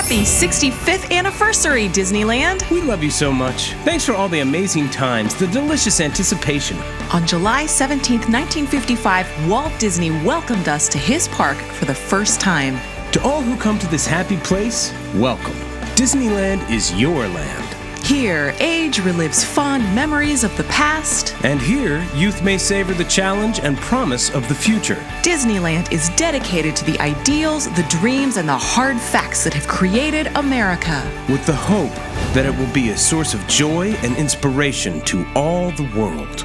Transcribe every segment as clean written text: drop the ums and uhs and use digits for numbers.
Happy 65th anniversary, Disneyland! We love you so much. Thanks for all the amazing times, the delicious anticipation. On July 17th, 1955, Walt Disney welcomed us to his park for the first time. To all who come to this happy place, welcome. Disneyland is your land. Here, age relives fond memories of the past. And here, youth may savor the challenge and promise of the future. Disneyland is dedicated to the ideals, the dreams, and the hard facts that have created America. With the hope that it will be a source of joy and inspiration to all the world.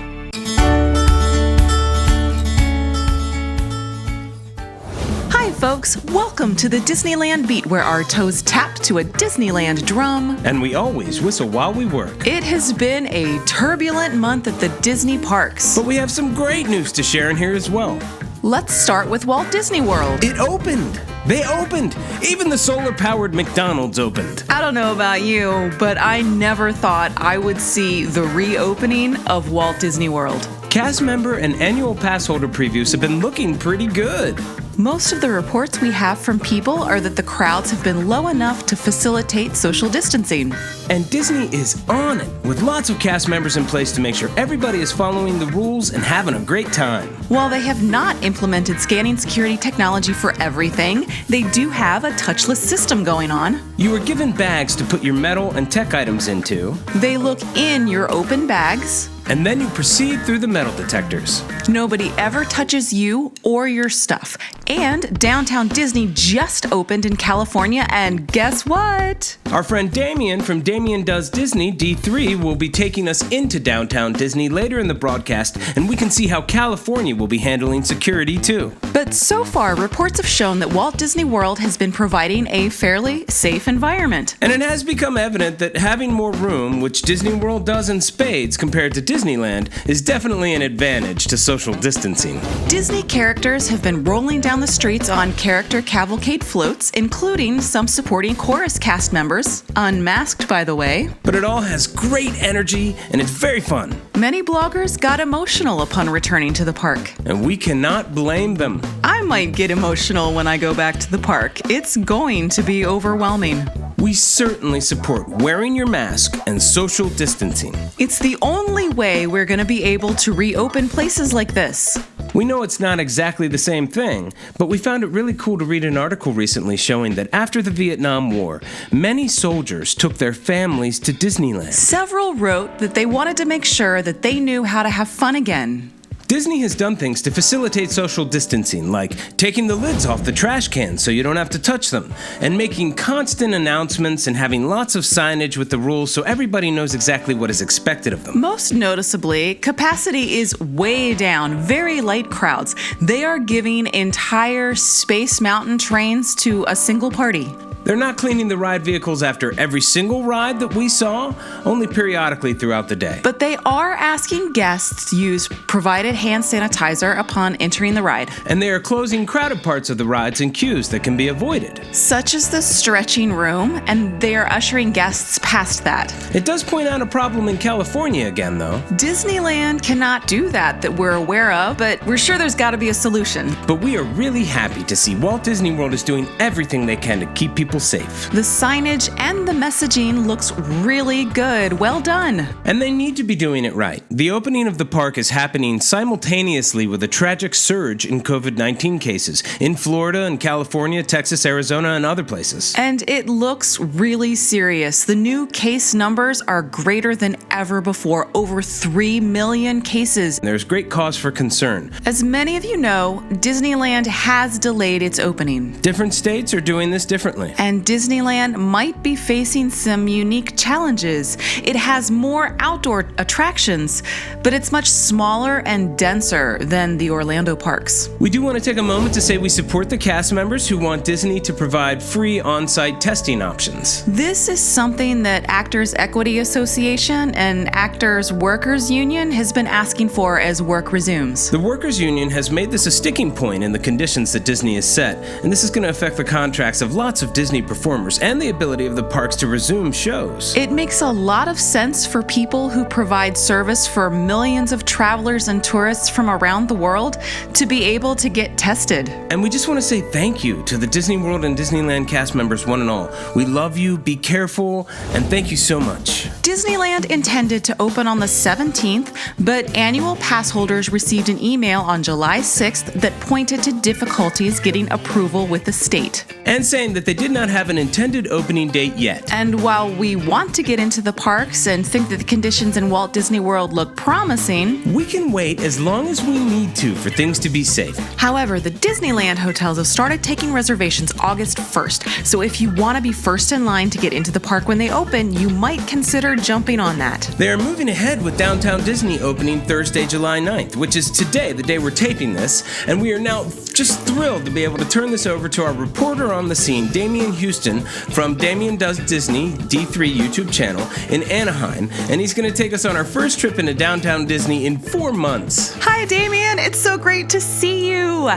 Hi folks, welcome to the Disneyland Beat, where our toes tap to a Disneyland drum. And we always whistle while we work. It has been a turbulent month at the Disney parks. But we have some great news to share in here as well. Let's start with Walt Disney World. It opened! They opened! Even the solar-powered McDonald's opened. I don't know about you, but I never thought I would see the reopening of Walt Disney World. Cast member and annual pass holder previews have been looking pretty good. Most of the reports we have from people are that the crowds have been low enough to facilitate social distancing. And Disney is on it, with lots of cast members in place to make sure everybody is following the rules and having a great time. While they have not implemented scanning security technology for everything, they do have a touchless system going on. You are given bags to put your metal and tech items into. They look in your open bags. And then you proceed through the metal detectors. Nobody ever touches you or your stuff. And Downtown Disney just opened in California, and guess what? Our friend Damien from Damien Does Disney, D3, will be taking us into Downtown Disney later in the broadcast, and we can see how California will be handling security too. But so far, reports have shown that Walt Disney World has been providing a fairly safe environment. And it has become evident that having more room, which Disney World does in spades compared to Disneyland, is definitely an advantage to social distancing. Disney characters have been rolling down the streets on character cavalcade floats, including some supporting chorus cast members, unmasked by the way. But it all has great energy and it's very fun. Many bloggers got emotional upon returning to the park. And we cannot blame them. I might get emotional when I go back to the park. It's going to be overwhelming. We certainly support wearing your mask and social distancing. It's the only way we're going to be able to reopen places like this. We know it's not exactly the same thing, but we found it really cool to read an article recently showing that after the Vietnam War, many soldiers took their families to Disneyland. Several wrote that they wanted to make sure that they knew how to have fun again. Disney has done things to facilitate social distancing, like taking the lids off the trash cans so you don't have to touch them, and making constant announcements and having lots of signage with the rules so everybody knows exactly what is expected of them. Most noticeably, capacity is way down, very light crowds. They are giving entire Space Mountain trains to a single party. They're not cleaning the ride vehicles after every single ride that we saw, only periodically throughout the day. But they are asking guests to use provided hand sanitizer upon entering the ride. And they are closing crowded parts of the rides and queues that can be avoided. Such as the stretching room, and they are ushering guests past that. It does point out a problem in California again, though. Disneyland cannot do that we're aware of, but we're sure there's got to be a solution. But we are really happy to see Walt Disney World is doing everything they can to keep people safe. The signage and the messaging looks really good. Well done. And they need to be doing it right. The opening of the park is happening simultaneously with a tragic surge in COVID-19 cases in Florida and California, Texas, Arizona, and other places. And it looks really serious. The new case numbers are greater than ever before, over 3 million cases. There's great cause for concern. As many of you know, Disneyland has delayed its opening. Different states are doing this differently. And Disneyland might be facing some unique challenges. It has more outdoor attractions, but it's much smaller and denser than the Orlando parks. We do want to take a moment to say we support the cast members who want Disney to provide free on-site testing options. This is something that Actors Equity Association and Actors Workers Union has been asking for as work resumes. The Workers Union has made this a sticking point in the conditions that Disney has set, and this is going to affect the contracts of lots of Disney Disney performers and the ability of the parks to resume shows. It makes a lot of sense for people who provide service for millions of travelers and tourists from around the world to be able to get tested. And we just want to say thank you to the Disney World and Disneyland cast members, one and all. We love you, be careful, and thank you so much. Disneyland intended to open on the 17th, but annual pass holders received an email on July 6th that pointed to difficulties getting approval with the state. And saying that they did not have an intended opening date yet. And while we want to get into the parks and think that the conditions in Walt Disney World look promising, we can wait as long as we need to for things to be safe. However, the Disneyland hotels have started taking reservations August 1st, so if you want to be first in line to get into the park when they open, you might consider jumping on that. They are moving ahead with Downtown Disney opening Thursday, July 9th, which is today, the day we're taping this, and we are now just thrilled to be able to turn this over to our reporter on the scene, Damian Houston from Damian Does Disney D3 YouTube channel in Anaheim, and he's going to take us on our first trip into Downtown Disney in 4 months. Hi, Damian. It's so great to see you.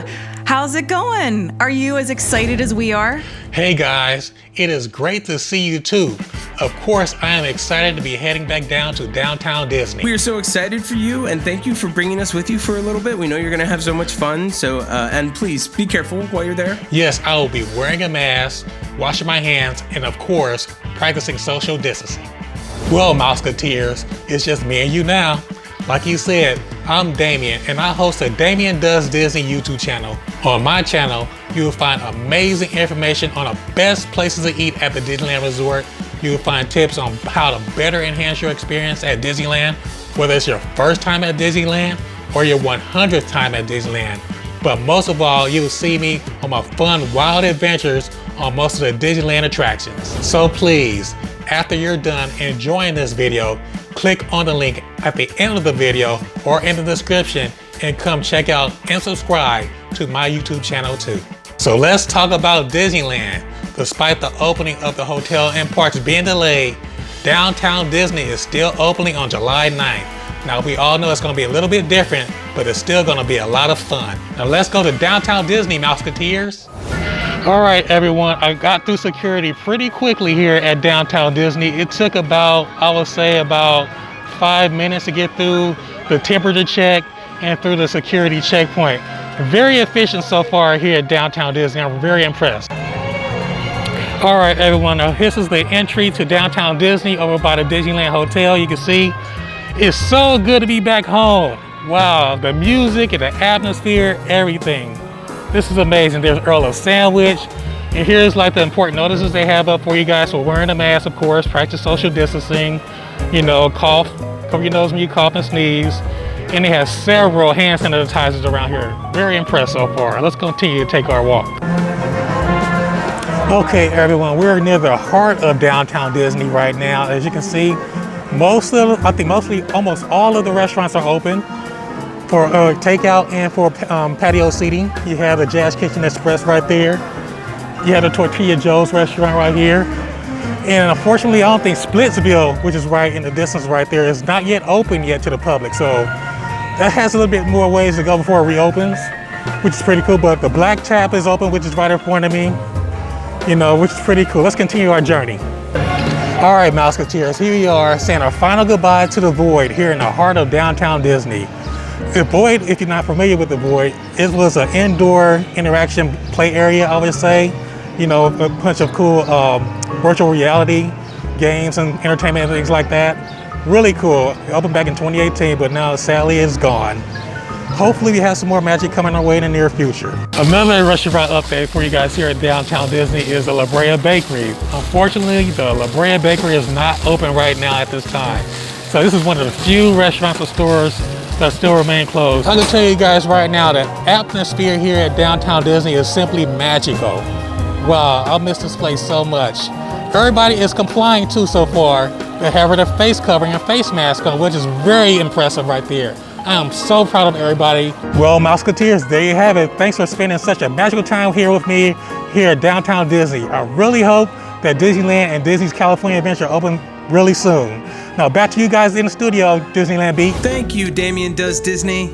How's it going? Are you as excited as we are? Hey guys, it is great to see you too. Of course, I am excited to be heading back down to Downtown Disney. We are so excited for you, and thank you for bringing us with you for a little bit. We know you're going to have so much fun, so and please be careful while you're there. Yes, I will be wearing a mask, washing my hands, and of course, practicing social distancing. Well, Mouseketeers, it's just me and you now. Like you said, I'm Damian, and I host a Damian Does Disney YouTube channel. On my channel, you will find amazing information on the best places to eat at the Disneyland Resort. You will find tips on how to better enhance your experience at Disneyland, whether it's your first time at Disneyland or your 100th time at Disneyland. But most of all, you will see me on my fun, wild adventures on most of the Disneyland attractions. So please, after you're done enjoying this video, click on the link at the end of the video or in the description and come check out and subscribe to my YouTube channel too. So let's talk about Disneyland. Despite the opening of the hotel and parks being delayed, Downtown Disney is still opening on July 9th. Now we all know it's going to be a little bit different, but it's still going to be a lot of fun. Now let's go to Downtown Disney, Mouseketeers. All right, everyone, I got through security pretty quickly here at Downtown Disney. It took about, I would say, about 5 minutes to get through the temperature check and through the security checkpoint. Very efficient so far here at Downtown Disney. I'm very impressed. All right, everyone, now this is the entry to Downtown Disney over by the Disneyland Hotel. You can see it's so good to be back home. Wow, the music and the atmosphere, everything. This is amazing. There's Earl of Sandwich. And here's like the important notices they have up for you guys for wearing a mask, of course, practice social distancing, you know, cough, cover your nose when you cough and sneeze. And they have several hand sanitizers around here. Very impressed so far. Let's continue to take our walk. Okay, everyone, we're near the heart of Downtown Disney right now. As you can see, almost all of the restaurants are open for takeout and for patio seating. You have the Jazz Kitchen Express right there. You have the Tortilla Joe's restaurant right here. And unfortunately, I don't think Splitsville, which is right in the distance right there, is not yet open yet to the public. So that has a little bit more ways to go before it reopens, which is pretty cool. But the Black Tap is open, which is right in front of me, you know, which is pretty cool. Let's continue our journey. All right, Mouseketeers, here we are saying our final goodbye to the Void here in the heart of Downtown Disney. The Void, if you're not familiar with the Void, it was an indoor interaction play area, I would say. You know, a bunch of cool virtual reality games and entertainment and things like that. Really cool. It opened back in 2018, but now sadly it's gone. Hopefully we have some more magic coming our way in the near future. Another restaurant update for you guys here at Downtown Disney is the La Brea Bakery. Unfortunately, the La Brea Bakery is not open right now at this time. So this is one of the few restaurants or stores that still remain closed. I can tell you guys right now that atmosphere here at Downtown Disney is simply magical. Wow, I miss this place so much. Everybody is complying too so far. They have their face covering and face mask on, which is very impressive right there. I am so proud of everybody. Well, Mouseketeers, there you have it. Thanks for spending such a magical time here with me here at Downtown Disney. I really hope that Disneyland and Disney's California Adventure open really soon. Now back to you guys in the studio, Disneyland Beat. Thank you, Damian Does Disney.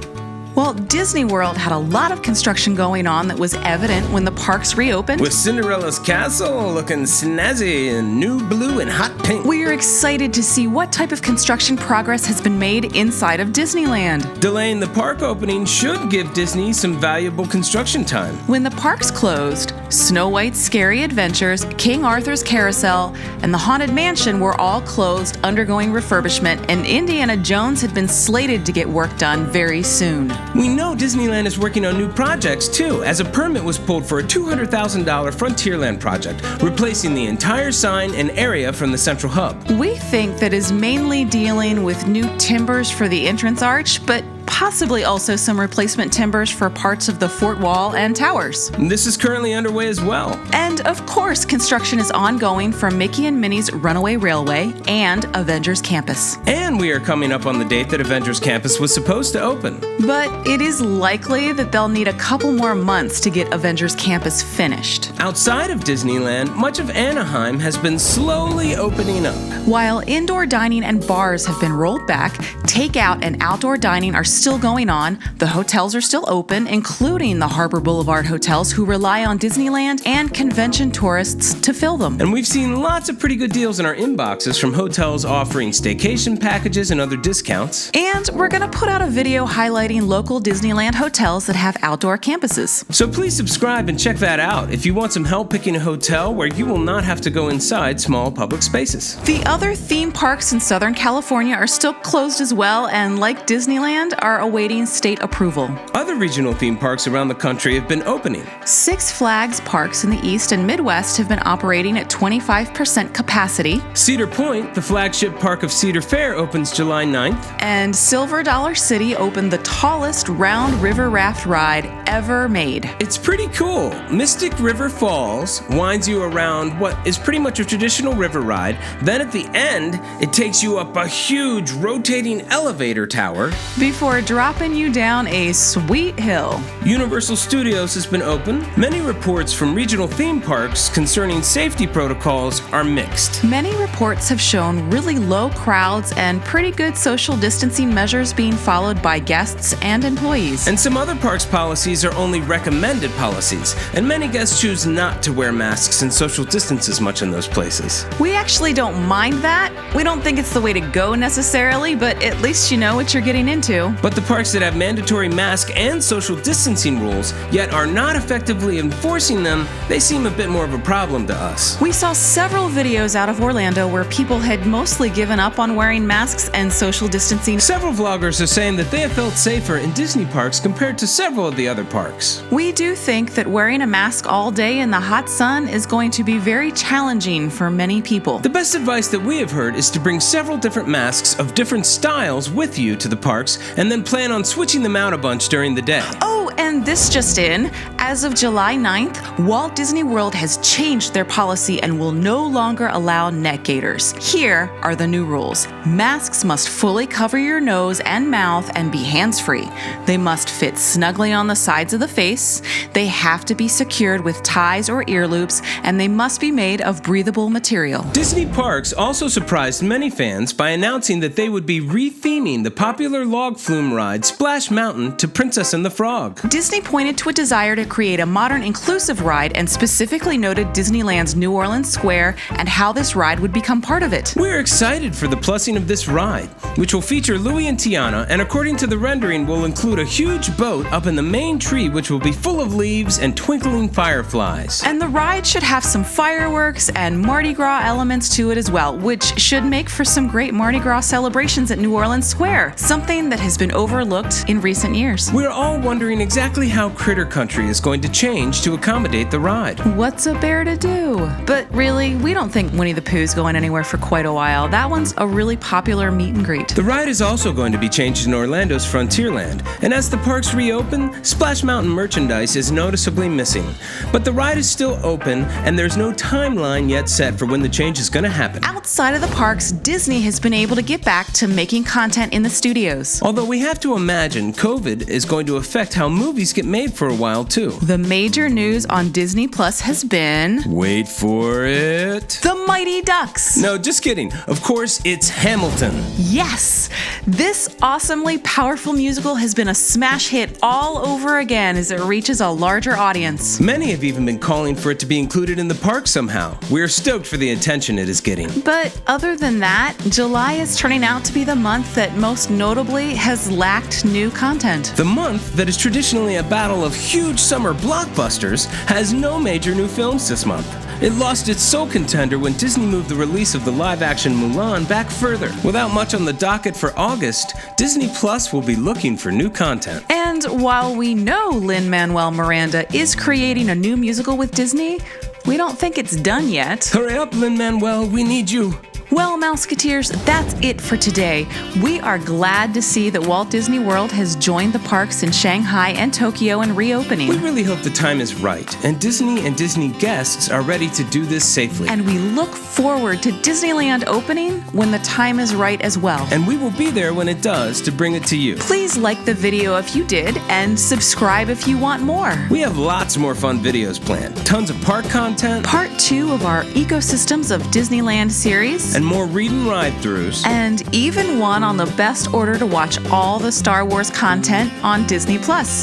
Walt Disney World had a lot of construction going on that was evident when the parks reopened. With Cinderella's castle looking snazzy and new blue and hot pink. We're excited to see what type of construction progress has been made inside of Disneyland. Delaying the park opening should give Disney some valuable construction time. When the parks closed, Snow White's Scary Adventures, King Arthur's Carousel, and the Haunted Mansion were all closed, undergoing refurbishment, and Indiana Jones had been slated to get work done very soon. We know Disneyland is working on new projects too, as a permit was pulled for a $200,000 Frontierland project, replacing the entire sign and area from the central hub. We think that is mainly dealing with new timbers for the entrance arch, but possibly also some replacement timbers for parts of the fort wall and towers. This is currently underway as well. And of course, construction is ongoing for Mickey and Minnie's Runaway Railway and Avengers Campus. And we are coming up on the date that Avengers Campus was supposed to open. But it is likely that they'll need a couple more months to get Avengers Campus finished. Outside of Disneyland, much of Anaheim has been slowly opening up. While indoor dining and bars have been rolled back, takeout and outdoor dining are still going on. The hotels are still open, including the Harbor Boulevard hotels, who rely on Disneyland and convention tourists to fill them. And we've seen lots of pretty good deals in our inboxes from hotels offering staycation packages and other discounts. And we're going to put out a video highlighting local Disneyland hotels that have outdoor campuses. So please subscribe and check that out if you want some help picking a hotel where you will not have to go inside small public spaces. The other theme parks in Southern California are still closed as well, and like Disneyland, are awaiting state approval. Other regional theme parks around the country have been opening. Six Flags parks in the East and Midwest have been operating at 25% capacity. Cedar Point, the flagship park of Cedar Fair, opens July 9th. And Silver Dollar City opened the tallest round river raft ride ever made. It's pretty cool. Mystic River Falls winds you around what is pretty much a traditional river ride. Then at the end, it takes you up a huge rotating elevator tower before dropping you down a sweet hill. Universal Studios has been open. Many reports from regional theme parks concerning safety protocols are mixed. Many reports have shown really low crowds and pretty good social distancing measures being followed by guests and employees. And some other parks' policies are only recommended policies, and many guests choose not to wear masks and social distance as much in those places. We actually don't mind that. We don't think it's the way to go necessarily, but at least you know what you're getting into. But the parks that have mandatory mask and social distancing rules, yet are not effectively enforcing them, they seem a bit more of a problem to us. We saw several videos out of Orlando where people had mostly given up on wearing masks and social distancing. Several vloggers are saying that they have felt safer in Disney parks compared to several of the other parks. We do think that wearing a mask all day in the hot sun is going to be very challenging for many people. The best advice that we have heard is to bring several different masks of different styles with you to the parks and then plan on switching them out a bunch during the day. Oh, and this just in. As of July 9th, Walt Disney World has changed their policy and will no longer allow neck gaiters. Here are the new rules. Masks must fully cover your nose and mouth and be hands-free. They must fit snugly on the sides of the face. They have to be secured with ties or ear loops, and they must be made of breathable material. Disney Parks also surprised many fans by announcing that they would be re-theming the popular log flume ride Splash Mountain to Princess and the Frog. Disney pointed to a desire to create a modern, inclusive ride and specifically noted Disneyland's New Orleans Square and how this ride would become part of it. We're excited for the plussing of this ride, which will feature Louie and Tiana, and according to the rendering will include a huge boat up in the main tree which will be full of leaves and twinkling fireflies. And the ride should have some fireworks and Mardi Gras elements to it as well, which should make for some great Mardi Gras celebrations at New Orleans Square, something that has been overlooked in recent years. We're all wondering exactly how Critter Country is going to change to accommodate the ride. What's a bear to do? But really, we don't think Winnie the Pooh's going anywhere for quite a while. That one's a really popular meet and greet. The ride is also going to be changed in Orlando's Frontierland, and as the parks reopen, Splash Mountain merchandise is noticeably missing. But the ride is still open, and there's no timeline yet set for when the change is going to happen. Outside of the parks, Disney has been able to get back to making content in the studios. Although we have to imagine COVID is going to affect how movies get made for a while too. The major news on Disney Plus has been... Wait for it. The Mighty Ducks. No, just kidding. Of course, it's Hamilton. Yes! This awesomely powerful musical has been a smash hit all over again as it reaches a larger audience. Many have even been calling for it to be included in the park somehow. We're stoked for the attention it is getting. But other than that, July is turning out to be the month that most notably has lacked new content. The month that is traditionally a battle of huge summer blockbusters has no major new films this month. It lost its sole contender when Disney moved the release of the live-action Mulan back further. Without much on the docket for August, Disney Plus will be looking for new content. And while we know Lin-Manuel Miranda is creating a new musical with Disney, we don't think it's done yet. Hurry up, Lin-Manuel, we need you. Well, Mouseketeers, that's it for today. We are glad to see that Walt Disney World has joined the parks in Shanghai and Tokyo in reopening. We really hope the time is right, and Disney guests are ready to do this safely. And we look forward to Disneyland opening when the time is right as well. And we will be there when it does to bring it to you. Please like the video if you did, and subscribe if you want more. We have lots more fun videos planned. Tons of park content. Part 2 of our Ecosystems of Disneyland series. And more read and ride-throughs. And even one on the best order to watch all the Star Wars content on Disney+.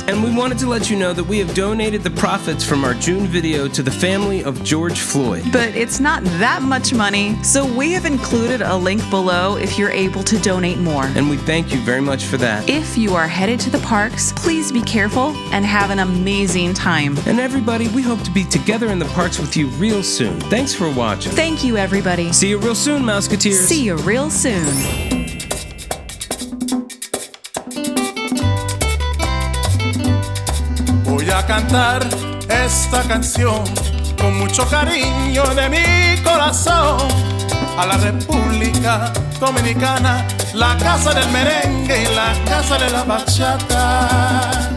And we wanted to let you know that we have donated the profits from our June video to the family of George Floyd. But it's not that much money, so we have included a link below if you're able to donate more. And we thank you very much for that. If you are headed to the parks, please be careful and have an amazing time. And everybody, we hope to be together in the parks with you real soon. Thanks for watching. Thank you, everybody. See you real soon, Mouseketeers. See you real soon. Voy a cantar esta canción con mucho cariño de mi corazón a la República Dominicana, la casa del merengue y la casa de la bachata.